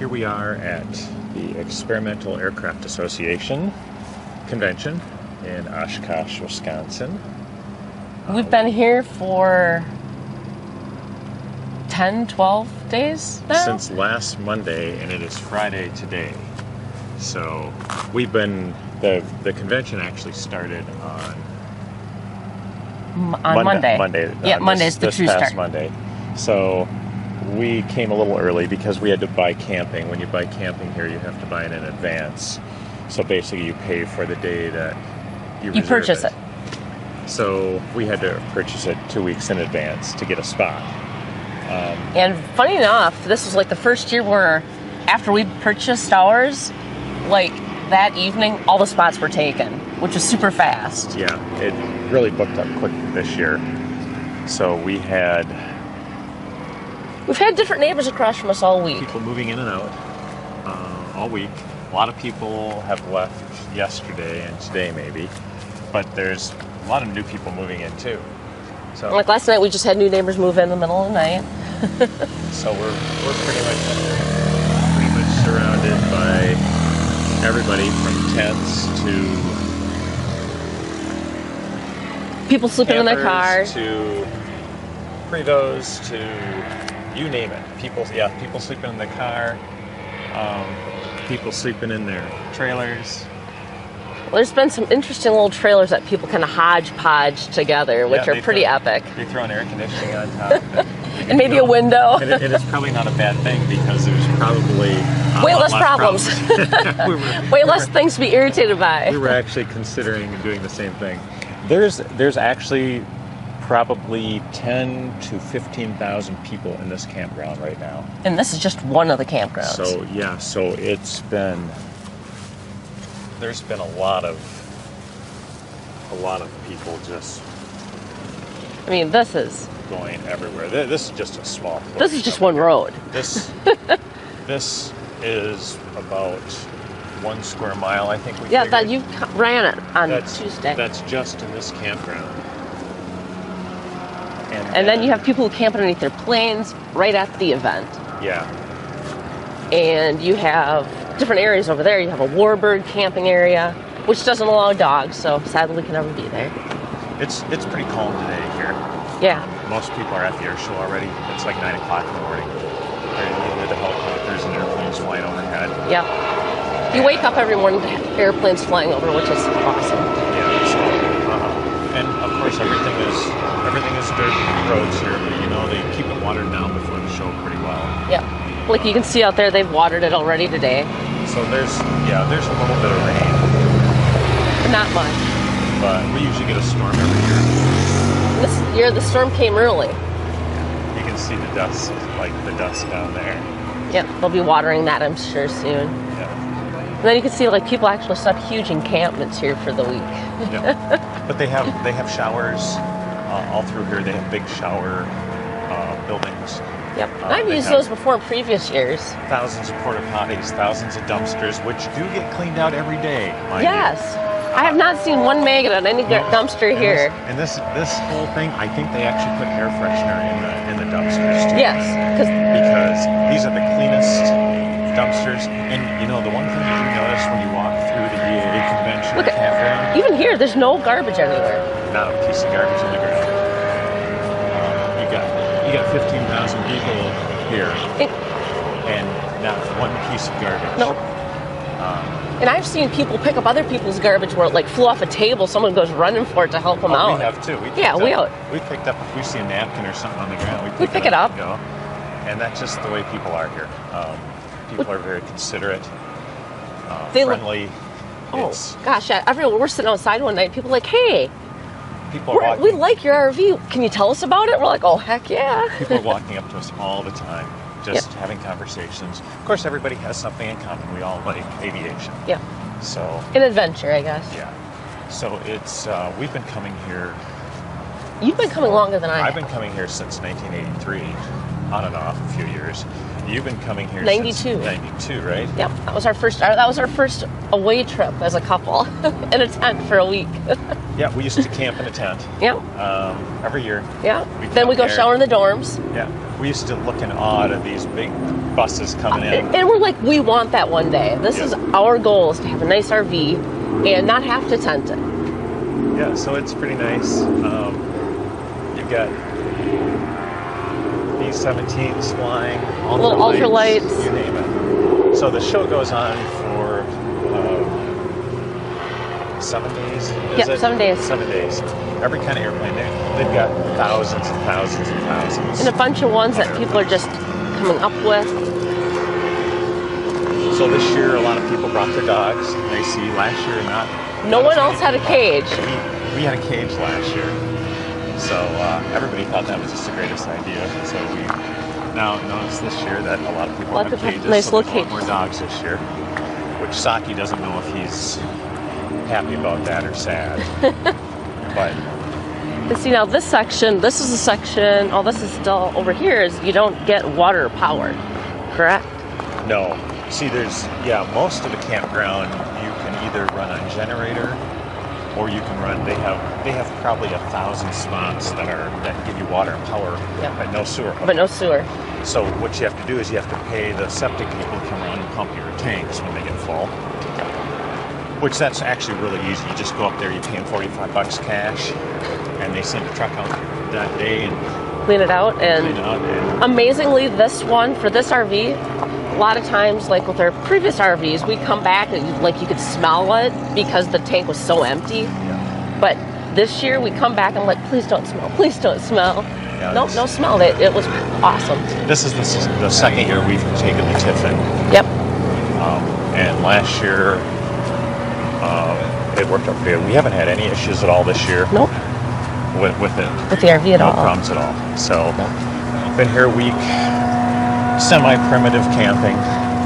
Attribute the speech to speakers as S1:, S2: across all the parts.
S1: Here we are at the Experimental Aircraft Association convention in Oshkosh, Wisconsin.
S2: We've been here for 10, 12 days now?
S1: Since last Monday, and it is Friday today. So we've been, the convention actually started on
S2: Monday.
S1: Monday's
S2: the true start.
S1: Monday. So we came a little early because we had to buy camping. When you buy camping here, you have to buy it in advance. So basically you pay for the day that you
S2: purchase it.
S1: So we had to purchase it 2 weeks in advance to get a spot.
S2: And funny enough, this was like the first year where after we purchased ours, like that evening, all the spots were taken, which was super fast.
S1: Yeah, it really booked up quick this year. So we've had
S2: different neighbors across from us all week.
S1: People moving in and out all week. A lot of people have left yesterday and today maybe, but there's a lot of new people moving in too. So
S2: like last night, we just had new neighbors move in the middle of the night.
S1: So we're pretty much surrounded by everybody from tents to
S2: people sleeping in their cars,
S1: to Prevos, to you name it. People sleeping in the car, people sleeping in their trailers.
S2: Well, there's been some interesting little trailers that people kind of hodgepodge together, which are pretty epic.
S1: They throw an air conditioning on top.
S2: And maybe a window.
S1: And it's probably not a bad thing because there's probably
S2: way less problems. Way less things to be irritated by.
S1: We were actually considering doing the same thing. There's actually probably 10 to 15,000 people in this campground right now.
S2: And this is just one of the campgrounds.
S1: So there's been a lot of people just.
S2: I mean, this is
S1: going everywhere. This is just a small place.
S2: This is just one road.
S1: This is about 1 square mile, I think.
S2: That you ran it on Tuesday.
S1: That's just in this campground.
S2: And then you have people who camp underneath their planes right at the event.
S1: Yeah.
S2: And you have different areas over there. You have a warbird camping area, which doesn't allow dogs, so sadly we can never be there.
S1: It's pretty calm today here.
S2: Yeah.
S1: Most people are at the airshow already. It's like 9 o'clock in the morning. The helicopters and airplanes flying overhead.
S2: Yeah. You wake up every morning to airplanes flying over, which is awesome.
S1: Yeah. So, and of course everything is dirt roads here, but they keep it watered down before the show pretty well.
S2: Yeah. Like you can see out there, they've watered it already today.
S1: So there's a little bit of rain.
S2: But not much.
S1: But we usually get a storm every year.
S2: This year the storm came early.
S1: Yeah. You can see the dust down there.
S2: Yep, they'll be watering that, I'm sure, soon.
S1: Yeah.
S2: And then you can see huge encampments here for the week.
S1: Yeah. But they have showers all through here. They have big shower buildings.
S2: Yep. I've used those before in previous years.
S1: Thousands of porta potties, thousands of dumpsters, which do get cleaned out every day.
S2: Yes. I have not seen one maggot on any dumpster here.
S1: This whole thing, I think they actually put air freshener in the dumpsters too.
S2: Yes,
S1: because these are the cleanest dumpsters. And the one thing that you notice when you walk through the EAA convention campground,
S2: even here, there's no garbage anywhere.
S1: Not a piece of garbage in the ground. You got 15,000 people here, and not one piece of garbage.
S2: No. And I've seen people pick up other people's garbage where it flew off a table. Someone goes running for it to help them out.
S1: We have too. We picked up if we see a napkin or something on the ground. We pick it up. And go. And that's just the way people are here. People are very considerate, friendly.
S2: Everyone, we're sitting outside one night. People are like, hey. We like your RV. Can you tell us about it? We're like, oh, heck yeah.
S1: People are walking up to us all the time, just having conversations. Of course, everybody has something in common. We all like aviation.
S2: Yeah.
S1: So
S2: an adventure, I guess.
S1: Yeah. So it's we've been coming here.
S2: You've been coming longer than I have.
S1: I've been coming here since 1983, on and off a few years. You've been coming here
S2: 92.
S1: Since 92, right?
S2: Yep. That was our first away trip as a couple in a tent for a week.
S1: Yeah, we used to camp in a tent.
S2: Yeah.
S1: Every year.
S2: Yeah. Then we go shower in the dorms.
S1: Yeah. We used to look in awe at these big buses coming in.
S2: And we're like, we want that one day. This is our goal, is to have a nice RV and not have to tent it.
S1: Yeah, so it's pretty nice. You've got B-17s flying,
S2: little ultralights,
S1: you name it. So the show goes on for 7 days.
S2: Yep, 7 days.
S1: 7 days. Every kind of airplane. They've got thousands and thousands and thousands.
S2: And a bunch of ones that people are just coming up with.
S1: So this year, a lot of people brought their dogs. They see last year,
S2: no one else had a cage.
S1: We had a cage last year. So everybody thought that was just the greatest idea. So we now notice this year that a lot of people have cages.
S2: Nice
S1: so
S2: little
S1: there's a
S2: cage.
S1: lot more dogs this year. Which Saki doesn't know if he's happy about that or sad. But
S2: see, now this is a section, this is still over here, is you don't get water power, correct?
S1: no. See, most of the campground you can either run on generator or you can run. They have probably 1,000 spots that give you water and power, but no sewer.
S2: But no sewer.
S1: So what you have to do is you have to pay the septic people to come around and pump your tanks when they get full. Which that's actually really easy. You just go up there, you pay them $45 cash, and they send a truck out that day and
S2: clean it out. And amazingly, for this RV, a lot of times, like with our previous RVs, we come back and you could smell it because the tank was so empty.
S1: Yeah.
S2: But this year we come back and I'm like, please don't smell, please don't smell.
S1: Yeah,
S2: no smell. It was awesome.
S1: This is the second year we've taken the Tiffin.
S2: Yep.
S1: And last year, it worked out good. We haven't had any issues at all this year.
S2: Nope.
S1: With it.
S2: With the RV at all.
S1: No problems at all. So, been here a week, semi-primitive camping.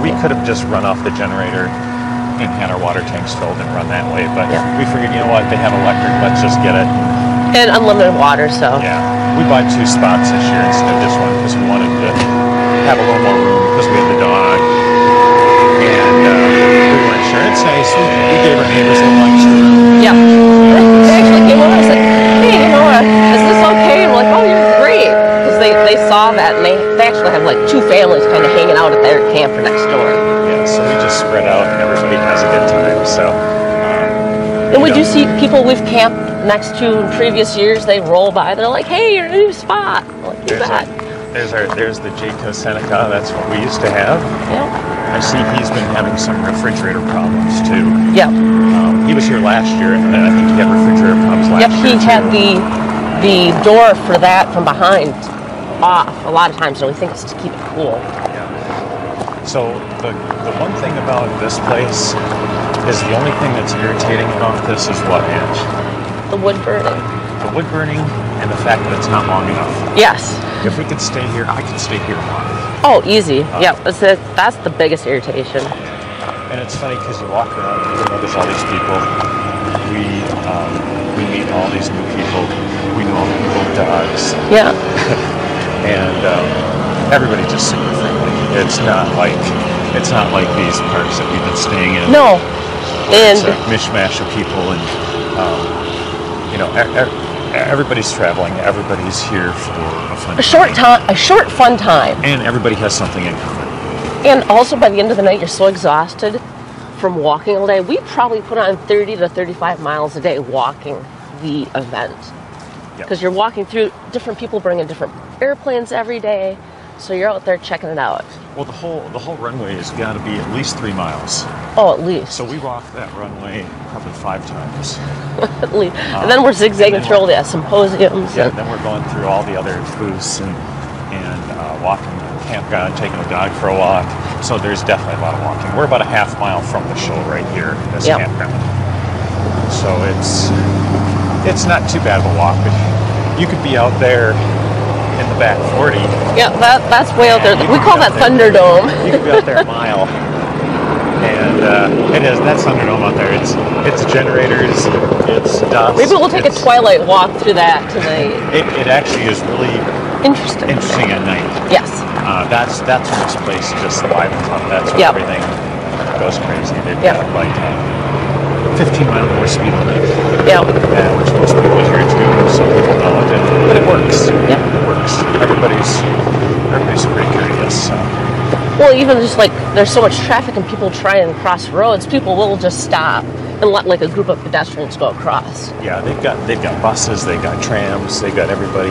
S1: We could have just run off the generator and had our water tanks filled and run that way, but we figured, you know what, they have electric, let's just get it.
S2: And unlimited water, so.
S1: Yeah. We bought 2 spots this year instead of this one because we wanted to have a little more room because we had the dog. And we weren't sure. It's nice. We gave our neighbors a little extra room.
S2: Yeah. They actually came over and said, hey, is this okay? And we're like, oh, you're great. Because they saw that, and they actually have like 2 families kind of hanging out at their camper next door.
S1: Yeah, so we just spread out and everybody has a good time. So.
S2: And we do see people we've camped next to in previous years. They roll by. They're like, hey, you're in a new spot. I'm like, you bet.
S1: There's the Jayco Seneca. That's what we used to have.
S2: Yeah.
S1: I see he's been having some refrigerator problems too.
S2: Yeah.
S1: He was here last year, and I think he had refrigerator problems last year.
S2: Yep, he had the door for that from behind off a lot of times, and we think it's to keep it cool.
S1: Yeah. So the one thing about this place is the only thing that's irritating about this is what, Ange?
S2: The wood burning.
S1: The wood burning and the fact that it's not long enough.
S2: Yes.
S1: If we could stay here, I could stay here a month.
S2: Oh, easy. Yeah, that's the biggest irritation.
S1: And it's funny because you walk around and there's all these people. We meet all these new people. We know all the people with dogs.
S2: Yeah.
S1: And everybody's just super friendly. It's not like these parks that we've been staying in.
S2: No. And
S1: it's a mishmash of people, and everybody's traveling. Everybody's here for a fun time.
S2: A short fun time.
S1: And everybody has something in common.
S2: And also, by the end of the night, you're so exhausted from walking all day. We probably put on 30 to 35 miles a day walking the event. Because you're walking through, different people bringing different airplanes every day. So you're out there checking it out.
S1: Well, the whole runway has got to be at least 3 miles.
S2: Oh, at least.
S1: So we walked that runway probably 5 times.
S2: At least. And then we're zigzagging through all the symposiums.
S1: Yeah, then we're going through all the other booths and walking the campground, taking the dog for a walk. So there's definitely a lot of walking. We're about a half mile from the show right here, this campground. So it's not too bad of a walk, but you could be out there in the back 40.
S2: Yeah, that's way out there. We call that Thunderdome.
S1: You could be out there a mile. And that's Thunderdome out there. It's generators, it's dust.
S2: Maybe we'll take a twilight walk through that tonight.
S1: It actually is really interesting at night.
S2: Yes.
S1: That's when this place just lights up. That's when everything goes crazy. They've got like 15 15-mile more speed limit.
S2: Yeah.
S1: Which most people here do, so people know it. But it works.
S2: Yeah.
S1: It works. Everybody's pretty courteous. So.
S2: Well, even just like there's so much traffic and people try and cross roads, people will just stop and let like a group of pedestrians go across.
S1: Yeah, they've got buses, they've got trams, they've got everybody.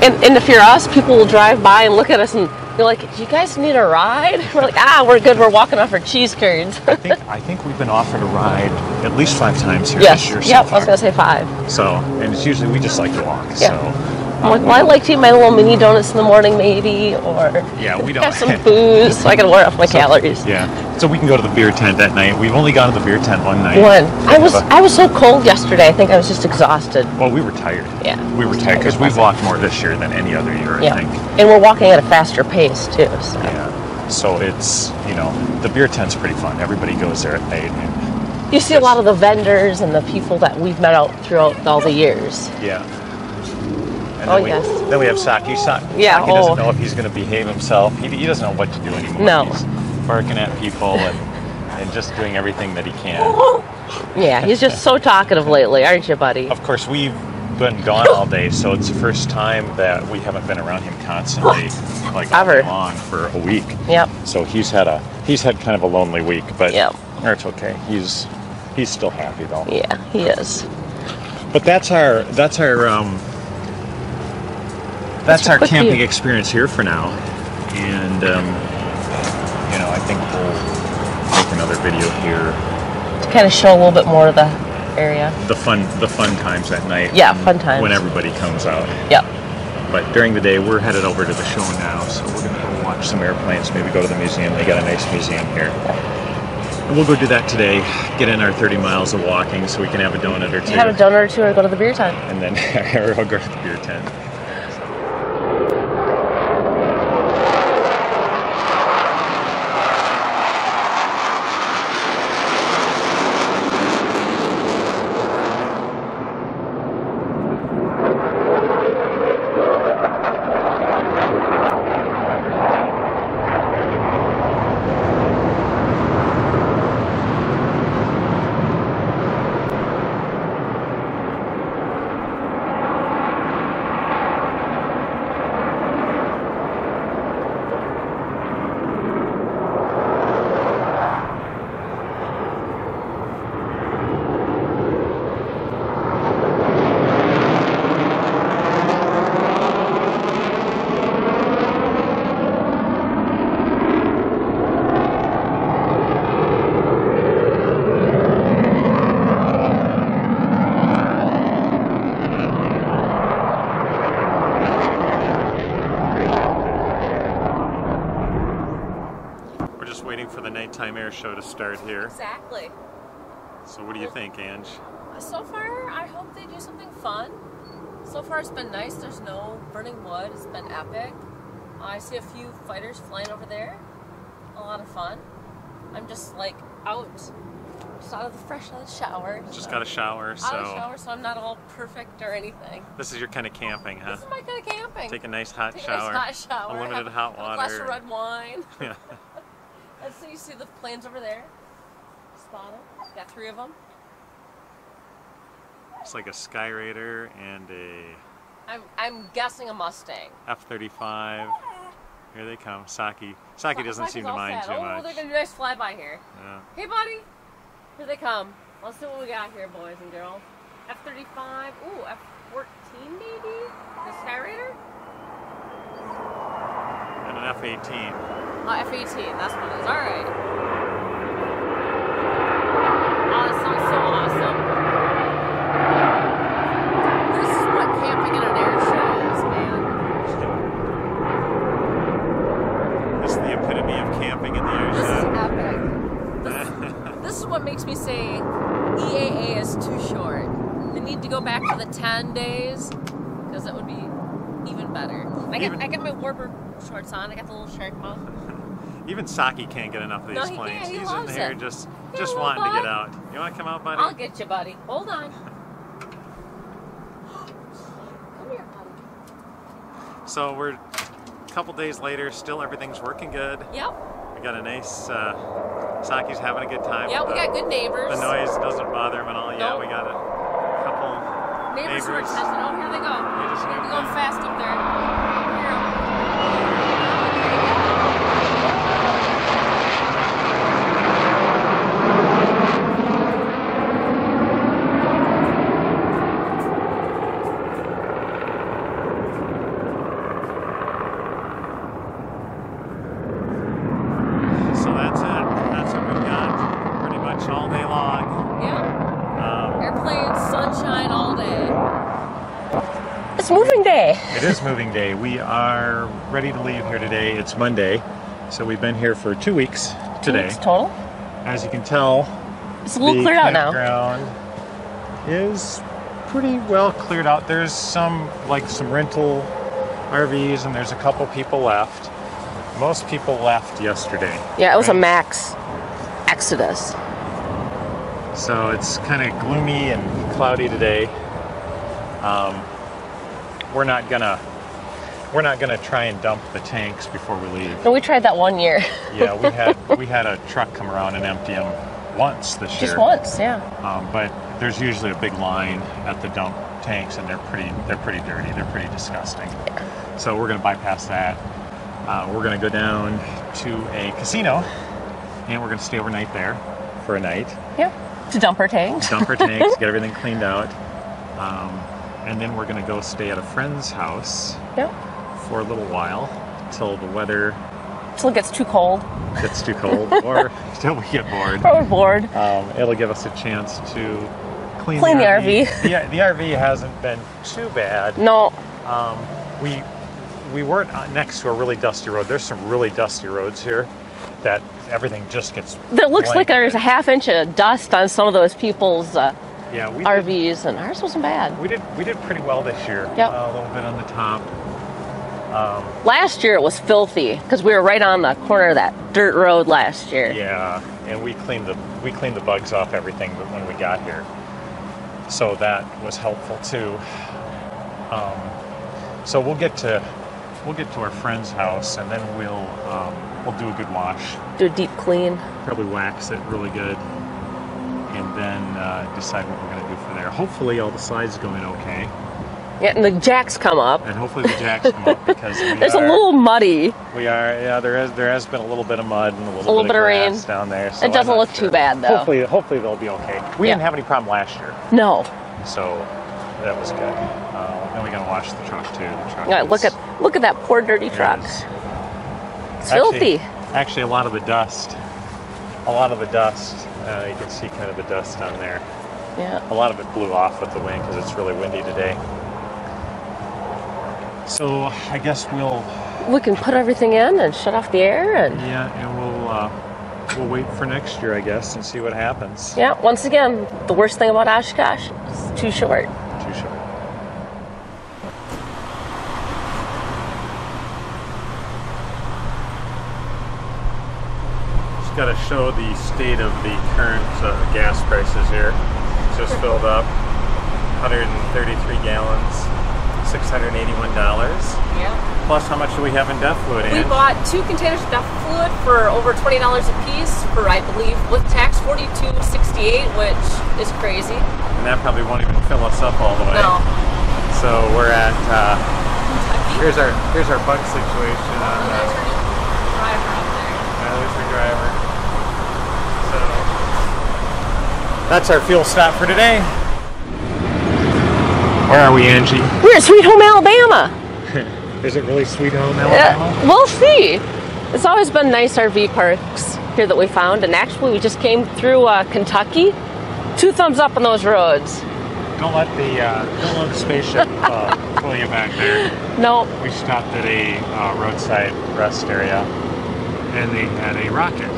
S2: And if you're us, people will drive by and look at us and they're like, "Do you guys need a ride?" We're like, we're good. We're walking off our cheese curds."
S1: I think we've been offered a ride at least 5 times here
S2: Yes.
S1: this year.
S2: Yep.
S1: So far.
S2: I was gonna say 5.
S1: So, and it's usually we just like to walk.
S2: Yeah.
S1: So.
S2: I'm like, well, I like to eat my little mini donuts in the morning, maybe, or
S1: we don't
S2: have some booze so I can wear off my calories.
S1: Yeah, so we can go to the beer tent that night. We've only gone to the beer tent one night.
S2: I was so cold yesterday. I think I was just exhausted.
S1: Well, we were tired.
S2: Yeah,
S1: we were tired because we've walked more this year than any other year. I think.
S2: And we're walking at a faster pace too. So.
S1: Yeah, so it's the beer tent's pretty fun. Everybody goes there at night. And
S2: you see a lot of the vendors and the people that we've met out throughout all the years.
S1: Yeah.
S2: And
S1: then we have Saki.
S2: Yeah.
S1: Saki doesn't know if he's going to behave himself. He doesn't know what to do anymore.
S2: No.
S1: He's barking at people and just doing everything that he can.
S2: Yeah, he's just so talkative lately, aren't you, buddy?
S1: Of course, we've been gone all day, so it's the first time that we haven't been around him constantly, like all day long for a week.
S2: Yep.
S1: So he's had kind of a lonely week, but
S2: it's
S1: okay. He's still happy though.
S2: Yeah, he is.
S1: But that's our camping experience here for now, and I think we'll make another video here
S2: to kind of show a little bit more of the area.
S1: The fun times at night.
S2: Yeah, fun times
S1: when everybody comes out.
S2: Yep.
S1: But during the day, we're headed over to the show now, so we're gonna go watch some airplanes. Maybe go to the museum. They got a nice museum here. And we'll go do that today. Get in our 30 miles of walking, so we can have a donut or two.
S2: Have a donut or two, or go to the beer tent.
S1: And then we'll go to the beer tent. For the nighttime air show to start here.
S3: Exactly.
S1: So what do you think, Ange?
S3: So far, I hope they do something fun. So far, it's been nice. There's no burning wood. It's been epic. I see a few fighters flying over there. A lot of fun. I'm just like just out of the shower.
S1: Just got a shower, so
S3: I'm not all perfect or anything.
S1: This is your kind of camping, huh?
S3: This is my kind of camping.
S1: Take a nice hot shower. Unlimited hot water.
S3: A glass of red wine.
S1: Yeah.
S3: And so you see the planes over there. Spot them. Got 3 of them.
S1: It's like a Sky Raider and a...
S3: I'm guessing a Mustang.
S1: F-35. Here they come. Saki doesn't seem to mind too much.
S3: Oh, they're going to do a nice flyby here.
S1: Yeah.
S3: Hey, buddy. Here they come. Let's see what we got here, boys and girls. F-35. Ooh, F-14 maybe? The Sky Raider?
S1: And an F-18.
S3: F-18, that's what it is. Alright. Oh, that sounds so awesome. This is what camping in an air show is, man.
S1: This is the epitome of camping in the air show.
S3: This is epic. This is what makes me say EAA is too short. They need to go back to the 10 days, because that would be even better. I got my warbird shorts on. I got the little shark mouth.
S1: Even Saki can't get enough of these planes. He's in here just wanting to get out. You want to come out, buddy?
S3: I'll get you, buddy. Hold on. Come here, buddy.
S1: So we're a couple days later. Still everything's working good.
S3: Yep.
S1: We got a nice, Saki's having a good time.
S3: Yeah, we got good neighbors.
S1: The noise doesn't bother him at all. Yeah,
S3: Nope.
S1: we got a couple
S3: Neighbors who are
S1: neighbors.
S3: testing. Oh, here they go.
S1: They just
S3: They're
S1: got
S3: going
S1: done.
S3: fast up there. Here.
S1: So that's it. That's what we've got pretty much all day long.
S3: Yeah. Airplanes, sunshine all day.
S2: It's moving day.
S1: It is moving day. We are ready to leave here today. It's Monday, so we've been here for 2 weeks today.
S2: 2 weeks total.
S1: As you can tell,
S2: It's a little cleared out now.
S1: campground is pretty well cleared out. There's some rental RVs, and there's a couple people left. Most people left yesterday.
S2: Yeah, it was a
S1: right?
S2: max exodus.
S1: So it's kind of gloomy and cloudy today. We're not gonna try and dump the tanks before we leave.
S2: And we tried that 1 year.
S1: Yeah, we had a truck come around and empty them once this year.
S2: Just once, yeah.
S1: But there's usually a big line at the dump tanks, and they're pretty dirty. They're pretty disgusting. So we're gonna bypass that. We're gonna go down to a casino, and we're gonna stay overnight there for a night.
S2: Yeah. To dump our tanks.
S1: Dump our tanks, get everything cleaned out, and then we're gonna go stay at a friend's house
S2: Yep.
S1: for a little while till the weather
S2: Till it gets too cold.
S1: gets too cold, or till we get bored.
S2: Or we're bored.
S1: It'll give us a chance to clean
S2: Clean
S1: the
S2: the
S1: RV.
S2: RV.
S1: The RV hasn't been too bad.
S2: No.
S1: We weren't next to a really dusty road. There's some really dusty roads here that everything just gets.
S2: It looks like
S1: blanketed.
S2: there's a half inch of dust on some of those people's
S1: Yeah, we
S2: RVs, and ours wasn't bad.
S1: did pretty well this year.
S2: Yep.
S1: A little bit on the top.
S2: Last year it was filthy because we were right on the corner of that dirt road last year.
S1: Yeah, and we cleaned the bugs off everything when we got here, so that was helpful too. So we'll get to our friend's house, and then we'll do a good wash,
S2: Do a deep clean.
S1: probably wax it really good, and then decide what we're going to do from there. Hopefully all the slides going okay,
S2: Yeah, and the jacks come up.
S1: and hopefully the jacks come up because
S2: There's a little muddy.
S1: there has been a little bit of mud and a little
S2: bit
S1: bit
S2: of
S1: of
S2: rain.
S1: grass down there. So
S2: It doesn't
S1: I'm not
S2: look too bad, though.
S1: Hopefully they'll be okay. We
S2: Yeah.
S1: didn't have any problem last year,
S2: No.
S1: so that was good. Then we're gonna wash the truck too. The truck.
S2: Yeah,
S1: is-
S2: look at that poor dirty truck.
S1: is-
S2: It's filthy.
S1: Actually, a lot of the dust. You can see kind of the dust on there.
S2: Yeah.
S1: A lot of it blew off with the wind because it's really windy today. So I guess
S2: We can put everything in and shut off the air, and
S1: we'll wait for next year, I guess, and see what happens.
S2: yeah. Once again, the worst thing about Oshkosh is too short.
S1: Too short. Just got to show the state of the current gas prices here. Just filled up 133 gallons, $681.
S3: Yeah.
S1: Plus, how much do we have in DEF fluid,
S3: We
S1: Ange?
S3: bought 2 containers of DEF fluid for over $20 a piece for, I believe, with tax $42.68, which is crazy.
S1: And that probably won't even fill us up all the way.
S3: No.
S1: So we're at
S3: Kentucky.
S1: here's our bug situation on
S3: There's our new driver up there.
S1: there's our driver. So that's our fuel stop for today. Where are we, Angie?
S2: We're at Sweet Home, Alabama.
S1: Is it really Sweet Home, Alabama?
S2: We'll see. It's always been nice RV parks here that we found, and actually we just came through Kentucky. 2 thumbs up on those roads.
S1: Don't let the spaceship pull you back there.
S2: No,
S1: We stopped at a roadside rest area, and they had a rocket.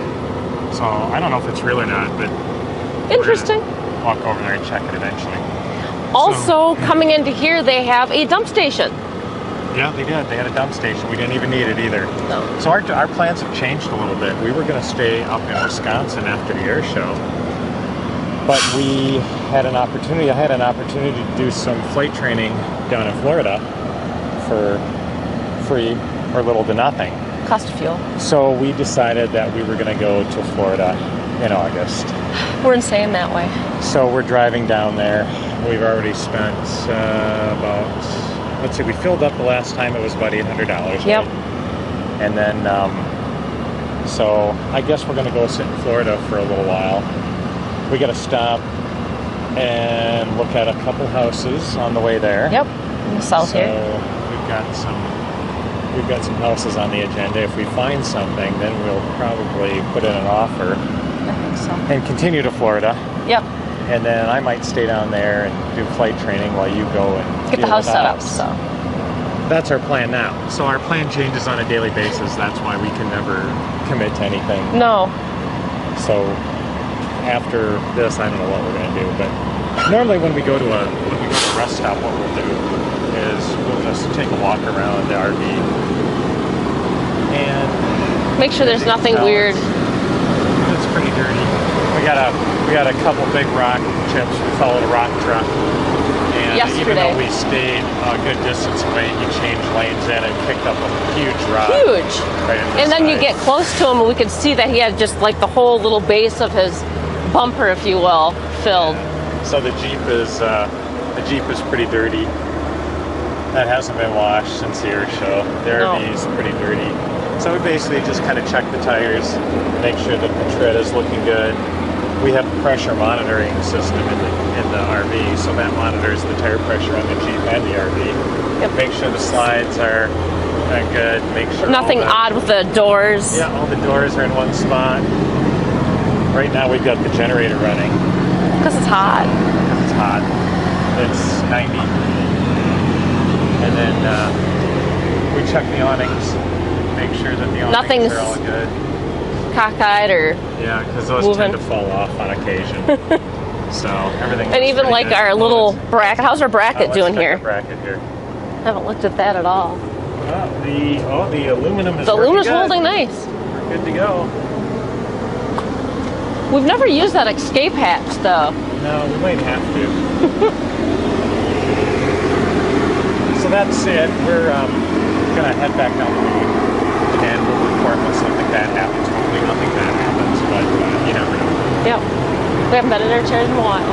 S1: So I don't know if it's real or not, but
S2: interesting.
S1: we're gonna walk over there and check it eventually.
S2: Also, coming into here, they have a dump station.
S1: Yeah, they did. They had a dump station. We didn't even need it either.
S2: No.
S1: So our plans have changed a little bit. We were going to stay up in Wisconsin after the air show, but we had an opportunity. I had an opportunity to do some flight training down in Florida for free or little to nothing.
S2: Cost of fuel.
S1: So we decided that we were going to go to Florida in August.
S2: We're insane that way.
S1: So we're driving down there. We've already spent let's see, we filled up the last time, it was about $800.
S2: Yep.
S1: Right? And then, so I guess we're going to go sit in Florida for a little while. We got to stop and look at a couple houses on the way there.
S2: Yep. In the south
S1: So
S2: here.
S1: we've got some houses on the agenda. If we find something, then we'll probably put in an offer
S2: I think so.
S1: and continue to Florida.
S2: Yep.
S1: And then I might stay down there and do flight training while you go and
S2: Get the
S1: deal
S2: house
S1: with
S2: set up.
S1: house.
S2: So.
S1: That's our plan now. So our plan changes on a daily basis. That's why we can never commit to anything.
S2: No.
S1: So after this, I don't know what we're going to do. But normally when we go to a rest stop, what we'll do is we'll just take a walk around the RV and
S2: Make sure there's nothing weird.
S1: It's pretty dirty. We got a couple big rock chips. We followed a rock truck. And even
S2: Yesterday.
S1: though we stayed a good distance away, he changed lanes in and picked up a huge rock.
S2: Huge.
S1: Right in the
S2: And then you
S1: side.
S2: get close to him and we could see that he had just like the whole little base of his bumper, if you will, filled.
S1: So the Jeep is pretty dirty. That hasn't been washed since the air show. The RV is pretty dirty. So we basically just kind of check the tires, make sure that the tread is looking good. We have a pressure monitoring system in the RV, so that monitors the tire pressure on the Jeep and the RV.
S2: Yep.
S1: Make sure the slides are good. Make sure
S2: Nothing odd with the doors.
S1: Yeah, all the doors are in one spot. Right now we've got the generator running.
S2: Because it's hot.
S1: It's hot. It's 90. And then we check the awnings, make sure that the awnings
S2: Nothing's
S1: are all good.
S2: Cockeyed or
S1: Yeah, because those
S2: moving.
S1: tend to fall off on occasion. So everything.
S2: and
S1: looks
S2: even
S1: pretty
S2: like
S1: good.
S2: our little bracket. How's our bracket
S1: Let's
S2: doing
S1: check
S2: here?
S1: our bracket here.
S2: Haven't looked at that at all.
S1: The aluminum is
S2: The
S1: working
S2: aluminum's
S1: good.
S2: holding nice.
S1: We're good to go.
S2: We've never used that escape hatch though.
S1: No, we might have to. So that's it. We're gonna head back down the road, and we'll report when something bad happens. Hopefully nothing bad happens, but you never know.
S2: Yep. We haven't been in our chairs in a while.